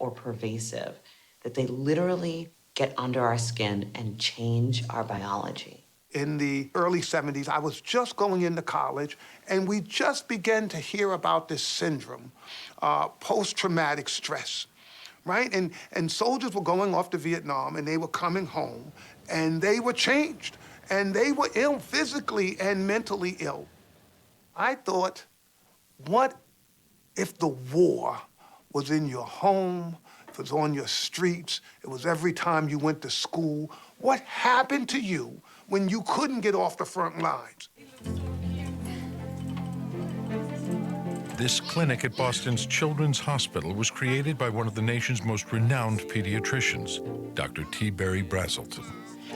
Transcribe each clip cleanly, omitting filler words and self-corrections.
or pervasive that they literally get under our skin and change our biology. In the early 70s, I was just going into college, and we just began to hear about this syndrome, post-traumatic stress, right? And soldiers were going off to Vietnam, and they were coming home, and they were changed, and they were ill, physically and mentally ill. I thought, what if the war was in your home, if it was on your streets, it was every time you went to school? What happened to you when you couldn't get off the front lines? This clinic at Boston's Children's Hospital was created by one of the nation's most renowned pediatricians, Dr. T. Barry Brazelton.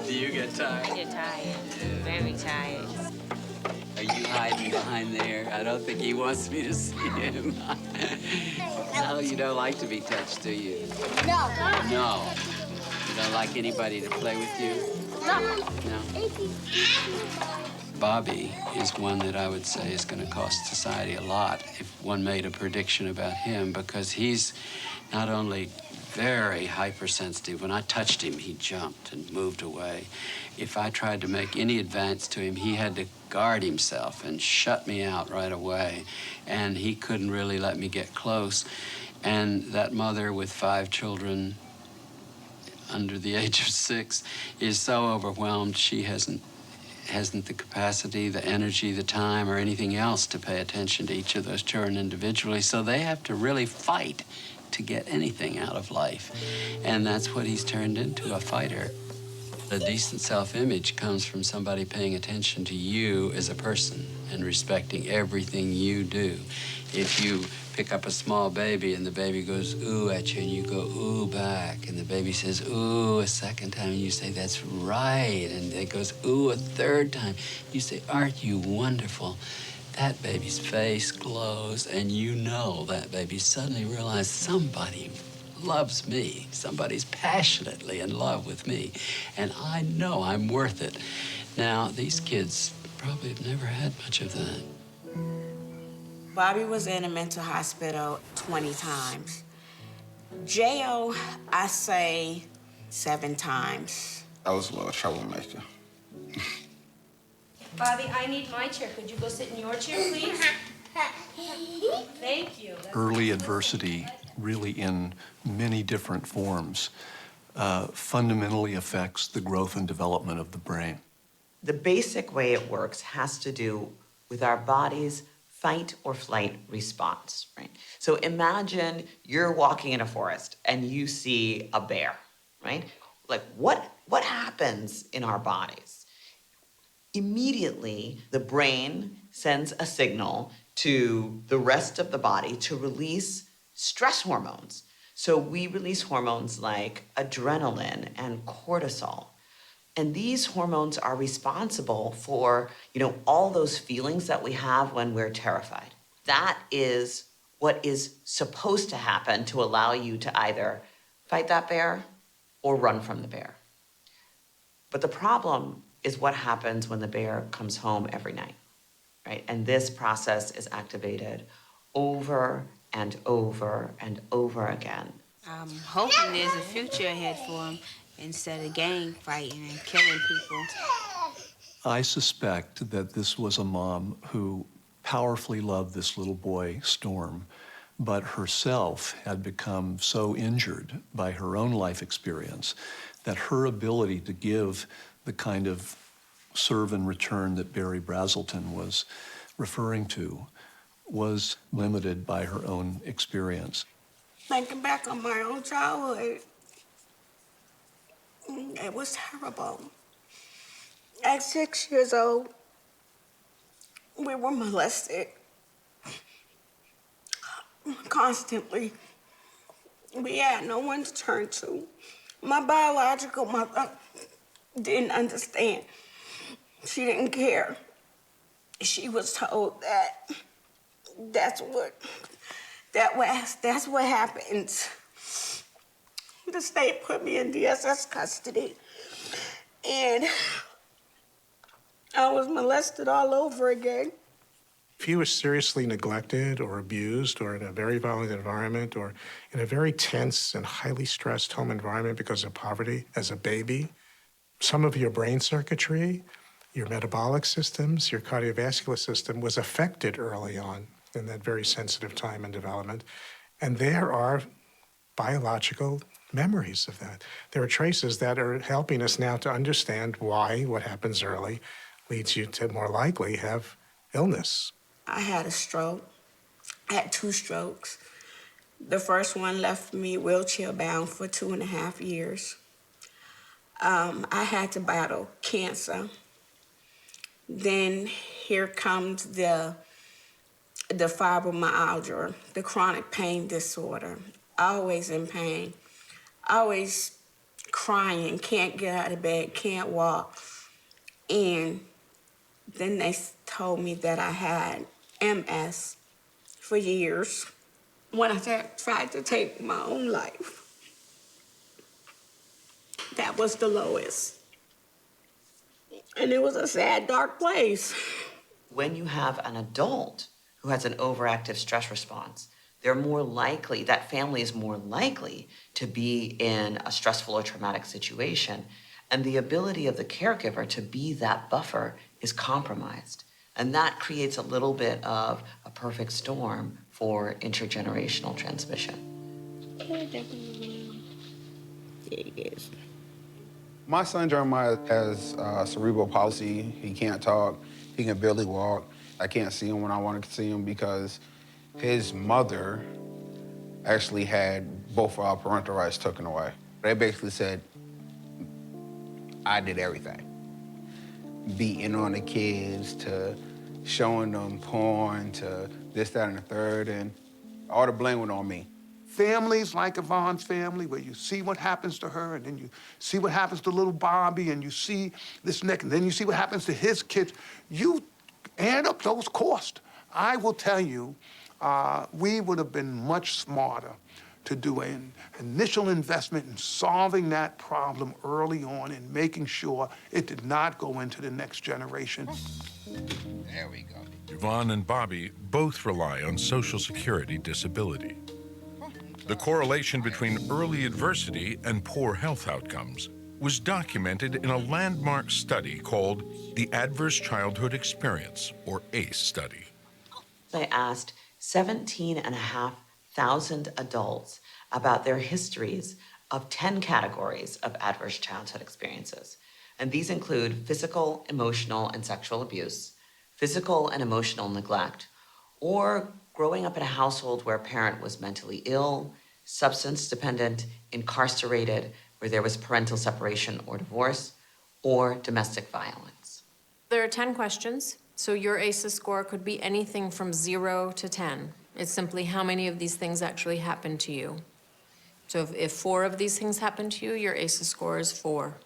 Do you get tired? I get tired, very tired. Are you hiding behind there? I don't think he wants me to see him. No, you don't like to be touched, do you? No. No. You don't like anybody to play with you? No. No. Bobby is one that I would say is going to cost society a lot if one made a prediction about him, because he's not only very hypersensitive. When I touched him, he jumped and moved away. If I tried to make any advance to him, he had to guard himself and shut me out right away. And he couldn't really let me get close. And that mother with 5 children under the age of 6 is so overwhelmed she hasn't the capacity, the energy, the time, or anything else to pay attention to each of those children individually. So they have to really fight to get anything out of life. And that's what he's turned into, a fighter. A decent self-image comes from somebody paying attention to you as a person and respecting everything you do. If you pick up a small baby and the baby goes ooh at you and you go ooh back, and the baby says ooh a second time and you say that's right, and it goes ooh a third time, you say aren't you wonderful? That baby's face glows, and you know that baby suddenly realized somebody loves me. Somebody's passionately in love with me, and I know I'm worth it. Now, these kids probably have never had much of that. Bobby was in a mental hospital 20 times. Jail, I say 7 times. I was a little troublemaker. Bobby, I need my chair. Could you go sit in your chair, please? Thank you. Early adversity, really in many different forms, fundamentally affects the growth and development of the brain. The basic way it works has to do with our body's fight or flight response, right? So imagine you're walking in a forest and you see a bear, right? Like what happens in our bodies? Immediately, the brain sends a signal to the rest of the body to release stress hormones. So we release hormones like adrenaline and cortisol. And these hormones are responsible for, all those feelings that we have when we're terrified. That is what is supposed to happen to allow you to either fight that bear or run from the bear. But the problem is what happens when the bear comes home every night, right? And this process is activated over and over and over again. I'm hoping there's a future ahead for him instead of gang fighting and killing people. I suspect that this was a mom who powerfully loved this little boy, Storm, but herself had become so injured by her own life experience that her ability to give the kind of serve and return that Barry Brazelton was referring to was limited by her own experience. Thinking back on my own childhood, it was terrible. At 6 years old, we were molested constantly. We had no one to turn to. My biological mother didn't understand. She didn't care. She was told that that's what happens. The state put me in DSS custody, and I was molested all over again. If he was seriously neglected or abused or in a very violent environment or in a very tense and highly stressed home environment because of poverty as a baby, some of your brain circuitry, your metabolic systems, your cardiovascular system was affected early on in that very sensitive time in development. And there are biological memories of that. There are traces that are helping us now to understand why what happens early leads you to more likely have illness. I had a stroke. I had 2 strokes. The first one left me wheelchair bound for 2.5 years. I had to battle cancer. Then here comes the fibromyalgia, the chronic pain disorder. Always in pain, always crying, can't get out of bed, can't walk. And then they told me that I had MS for years. When I tried to take my own life, that was the lowest. And it was a sad, dark place. When you have an adult who has an overactive stress response, they're more likely, that family is more likely to be in a stressful or traumatic situation. And the ability of the caregiver to be that buffer is compromised. And that creates a little bit of a perfect storm for intergenerational transmission. It is. My son Jeremiah has cerebral palsy. He can't talk. He can barely walk. I can't see him when I want to see him because his mother actually had both of our parental rights taken away. They basically said, I did everything. Beating on the kids to showing them porn to this, that, and the third, and all the blame went on me. Families like Yvonne's family, where you see what happens to her, and then you see what happens to little Bobby, and you see this neck, and then you see what happens to his kids. You add up those costs. I will tell you, we would have been much smarter to do an initial investment in solving that problem early on and making sure it did not go into the next generation. There we go. Yvonne and Bobby both rely on Social Security disability. The correlation between early adversity and poor health outcomes was documented in a landmark study called the Adverse Childhood Experience, or ACE study. I asked 17,500 adults about their histories of 10 categories of adverse childhood experiences. And these include physical, emotional, and sexual abuse, physical and emotional neglect, or growing up in a household where a parent was mentally ill, substance dependent, incarcerated, where there was parental separation or divorce, or domestic violence. There are 10 questions, so your ACEs score could be anything from 0 to 10. It's simply how many of these things actually happened to you. So if 4 of these things happened to you, your ACEs score is 4.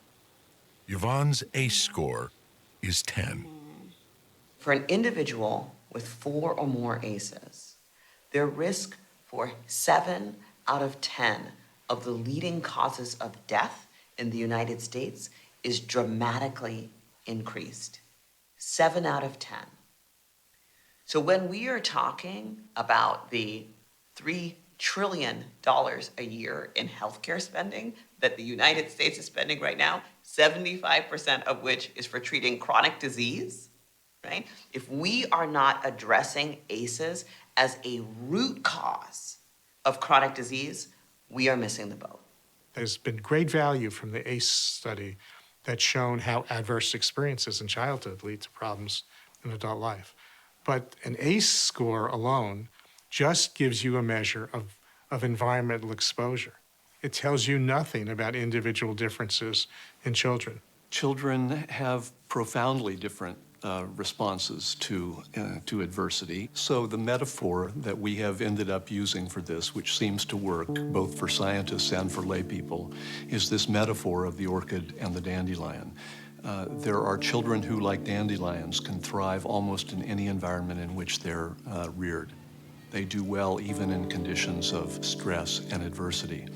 Yvonne's ACE score is 10. For an individual with 4 or more ACEs, their risk for 7 out of 10 of the leading causes of death in the United States is dramatically increased. 7 out of 10. So when we are talking about the $3 trillion a year in healthcare spending that the United States is spending right now, 75% of which is for treating chronic disease, right? If we are not addressing ACEs as a root cause of chronic disease, we are missing the boat. There's been great value from the ACE study that's shown how adverse experiences in childhood lead to problems in adult life. But an ACE score alone just gives you a measure of environmental exposure. It tells you nothing about individual differences in children. Children have profoundly different responses to adversity. So the metaphor that we have ended up using for this, which seems to work both for scientists and for lay people, is this metaphor of the orchid and the dandelion. There are children who, like dandelions, can thrive almost in any environment in which they're reared. They do well even in conditions of stress and adversity.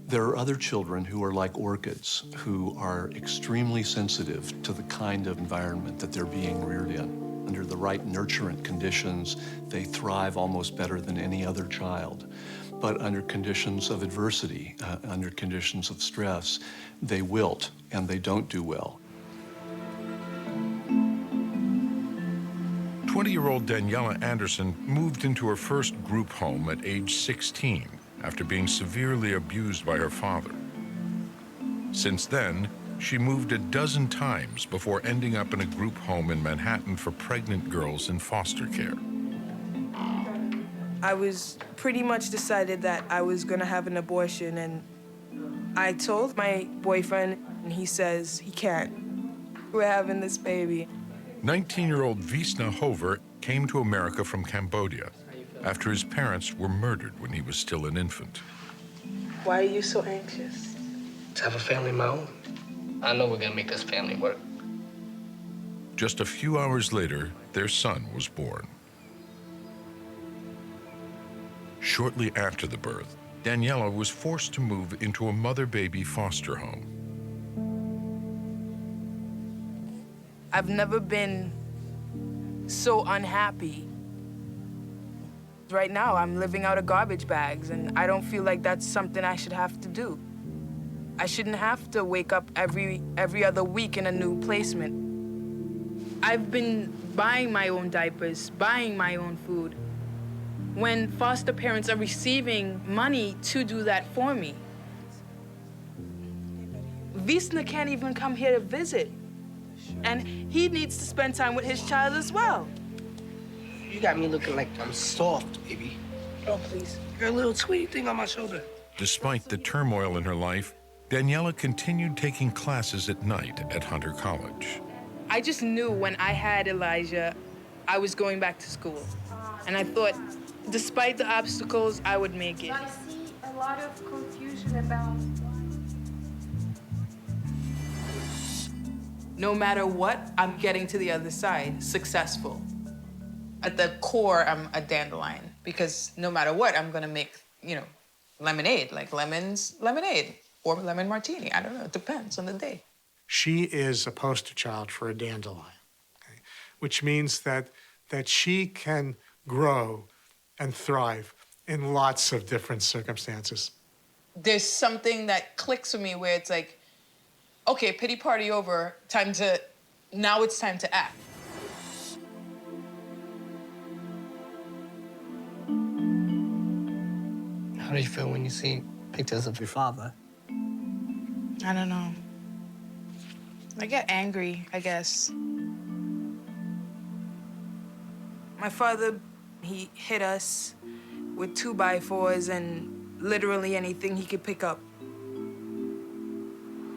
There are other children who are like orchids, who are extremely sensitive to the kind of environment that they're being reared in. Under the right nurturant conditions, they thrive almost better than any other child. But under conditions of adversity, under conditions of stress, they wilt and they don't do well. 20-year-old Daniela Anderson moved into her first group home at age 16 after being severely abused by her father. Since then, she moved a dozen times before ending up in a group home in Manhattan for pregnant girls in foster care. I was pretty much decided that I was gonna have an abortion, and I told my boyfriend, and he says he can't. We're having this baby. 19-year-old Visna Hover came to America from Cambodia after his parents were murdered when he was still an infant. Why are you so anxious? To have a family of my own. I know we're gonna make this family work. Just a few hours later, their son was born. Shortly after the birth, Daniela was forced to move into a mother-baby foster home. I've never been so unhappy. Right now, I'm living out of garbage bags, and I don't feel like that's something I should have to do. I shouldn't have to wake up every other week in a new placement. I've been buying my own diapers, buying my own food, when foster parents are receiving money to do that for me. Visna can't even come here to visit, and he needs to spend time with his child as well. You got me looking like I'm soft, baby. Oh, please. You're a little sweet thing on my shoulder. Despite the turmoil in her life, Daniela continued taking classes at night at Hunter College. I just knew when I had Elijah, I was going back to school. And I thought, despite the obstacles, I would make it. I see a lot of confusion about. No matter what, I'm getting to the other side, successful. At the core, I'm a dandelion, because no matter what, I'm gonna make, lemonade, like lemons, lemonade, or lemon martini. I don't know, it depends on the day. She is a poster child for a dandelion, okay? Which means that she can grow and thrive in lots of different circumstances. There's something that clicks with me where it's like, okay, pity party over, now it's time to act. How do you feel when you see pictures of your father? I don't know. I get angry, I guess. My father, he hit us with 2x4s and literally anything he could pick up.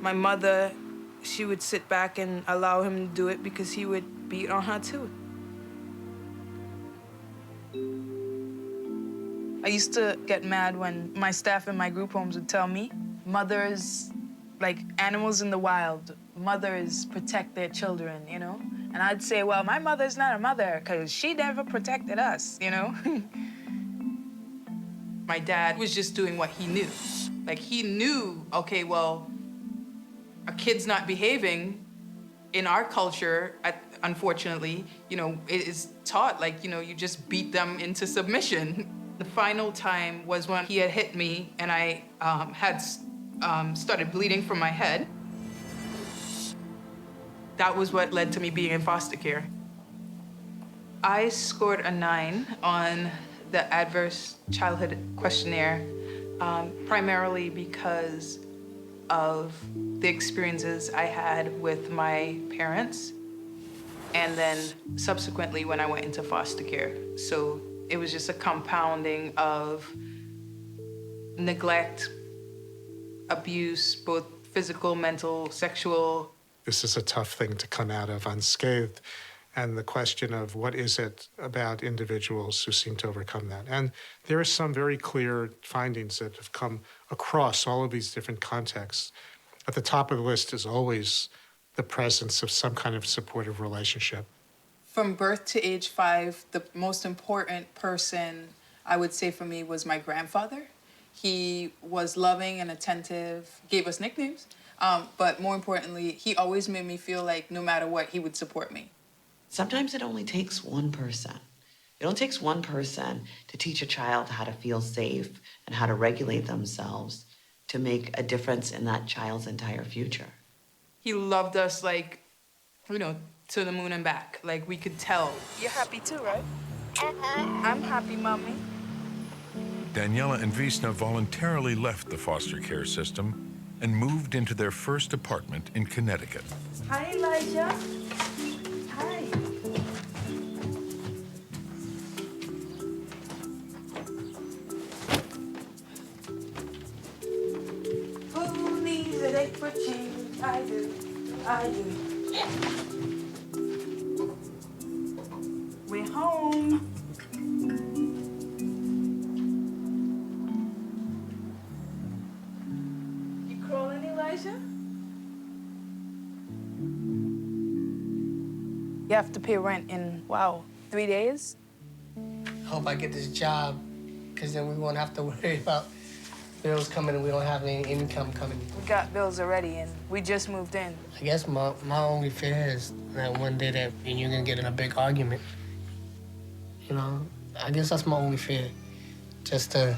My mother, she would sit back and allow him to do it because he would beat on her too. I used to get mad when my staff in my group homes would tell me, mothers, like animals in the wild, mothers protect their children, And I'd say, well, my mother's not a mother because she never protected us, My dad was just doing what he knew. Like, he knew, okay, well, a kid's not behaving in our culture, unfortunately, it is taught, like, you just beat them into submission. The final time was when he had hit me and I had started bleeding from my head. That was what led to me being in foster care. I scored a 9 on the Adverse Childhood Questionnaire, primarily because of the experiences I had with my parents, and then subsequently when I went into foster care. So it was just a compounding of neglect, abuse, both physical, mental, sexual. This is a tough thing to come out of unscathed. And the question of what is it about individuals who seem to overcome that. And there are some very clear findings that have come across all of these different contexts. At the top of the list is always the presence of some kind of supportive relationship. From birth to age 5, the most important person, I would say for me, was my grandfather. He was loving and attentive, gave us nicknames, but more importantly, he always made me feel like no matter what, he would support me. Sometimes it only takes one person. It only takes one person to teach a child how to feel safe and how to regulate themselves to make a difference in that child's entire future. He loved us like, you know, to the moon and back. Like, we could tell. You're happy too, right? I'm happy, Mommy. Daniela and Visna voluntarily left the foster care system and moved into their first apartment in Connecticut. Hi, Elijah. Hi. Who needs a day for change? I do. I do. We're home. You crawling, Elijah? You have to pay rent in, wow, 3 days? I hope I get this job, because then we won't have to worry about bills coming and we don't have any income coming. We got bills already, and we just moved in. I guess my only fear is that one day that you're gonna get in a big argument. You know, I guess that's my only fear, just to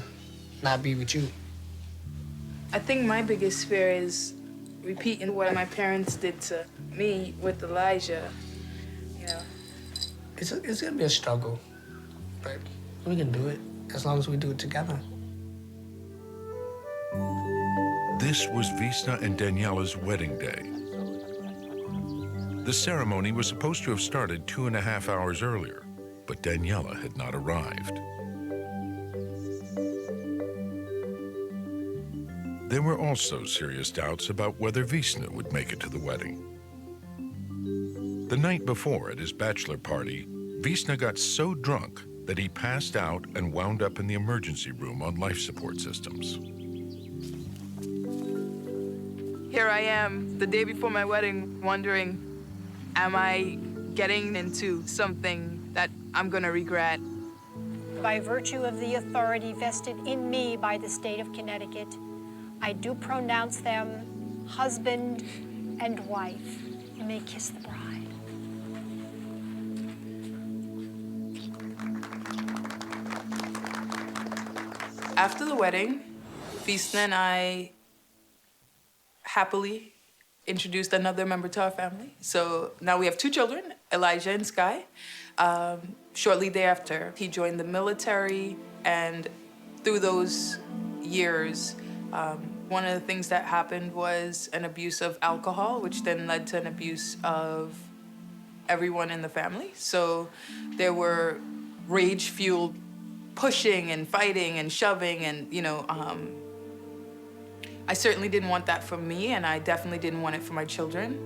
not be with you. I think my biggest fear is repeating what my parents did to me with Elijah. You know. It's gonna be a struggle, but we can do it as long as we do it together. This was Visna and Daniela's wedding day. The ceremony was supposed to have started 2.5 hours earlier, but Daniela had not arrived. There were also serious doubts about whether Visna would make it to the wedding. The night before at his bachelor party, Visna got so drunk that he passed out and wound up in the emergency room on life support systems. Here I am, the day before my wedding, wondering, am I getting into something that I'm gonna regret? By virtue of the authority vested in me by the state of Connecticut, I do pronounce them husband and wife. You may kiss the bride. After the wedding, Visna and I happily introduced another member to our family. So now we have 2 children, Elijah and Sky. Shortly thereafter, he joined the military, and through those years, one of the things that happened was an abuse of alcohol, which then led to an abuse of everyone in the family. So there were rage-fueled pushing and fighting and shoving, and, you know, I certainly didn't want that for me, and I definitely didn't want it for my children.